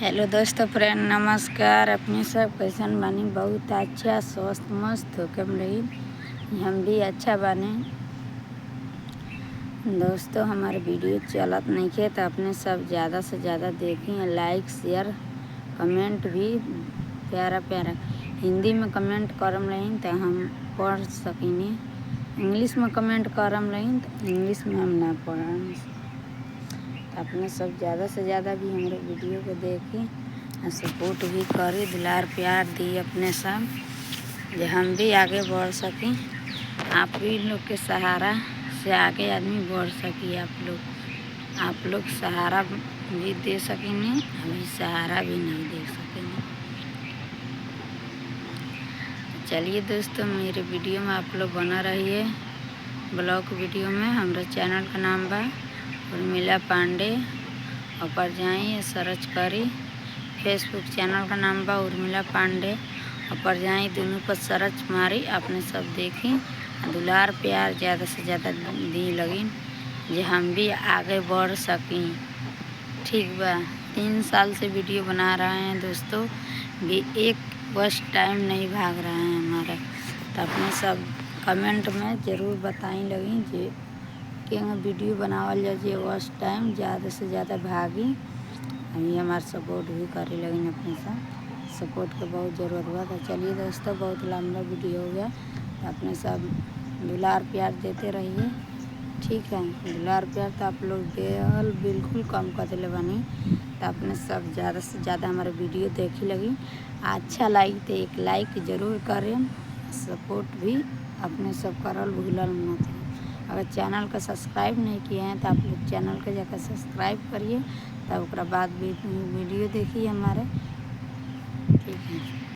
Hello दोस्तों, friend नमस्कार। अपने सब कैसन बानी? बहुत अच्छा स्वस्थ मस्त होकर रही। हम भी अच्छा बानी। दोस्तों हमारे वीडियो चलत नहीं खे तो अपने सब ज़्यादा से ज़्यादा देखें, लाइक शेयर कमेंट भी प्यारा प्यारा हिंदी में कमेंट करम रही तो हम पढ़ सकीनी, इंग्लिश में कमेंट करम रही तो इंग्लिश में हम ना पढ़। अपने सब ज़्यादा से ज़्यादा भी हमारे वीडियो को देखी और सपोर्ट भी करी, दुलार प्यार दी अपने सब, जो हम भी आगे बढ़ सकें। आप भी लोग के सहारा से आगे आदमी बढ़ सकी। आप लोग सहारा भी दे सकेंगे, अभी सहारा भी नहीं दे सकेंगे। चलिए दोस्तों, मेरे वीडियो में आप लोग बना रहिए। ब्लॉग वीडियो में हमारे चैनल का नाम बा उर्मिला पांडे, ऊपर जाइए सर्च करी। फेसबुक चैनल का नाम बा उर्मिला पांडे, ऊपर जाइए दोनों पर सर्च मारी। आपने सब देखी, दुलार प्यार ज़्यादा से ज़्यादा दी लगी, जो हम भी आगे बढ़ सकें। ठीक बा, 3 साल से वीडियो बना रहे हैं दोस्तों, भी एक बस टाइम नहीं भाग रहा है हमारा। तो अपने सब कमेंट में ज़रूर बताई लगी जे कि वीडियो बनावल जाए वस टाइम ज़्यादा से ज़्यादा भागी। अभी हमारे सपोर्ट भी करे लगी, अपने साथ सपोर्ट की बहुत ज़रूरत हुआ। तो चलिए दोस्तों, बहुत लंबा वीडियो हो गया, तो अपने सब दुलार प्यार देते रहिए। ठीक है, दुलार प्यार तो आप लोग देल बिल्कुल कम कर दिले बनी। तो अपने सब ज़्यादा से ज़्यादा हमारे वीडियो देखी लगी, अच्छा लगी तो एक लाइक ज़रूर करें, सपोर्ट भी अपने सब करल भूलल मत। अगर चैनल का सब्सक्राइब नहीं किए हैं तो आप लोग चैनल का जाकर सब्सक्राइब करिए, तब उसके बाद वीडियो देखिए हमारे। ठीक है।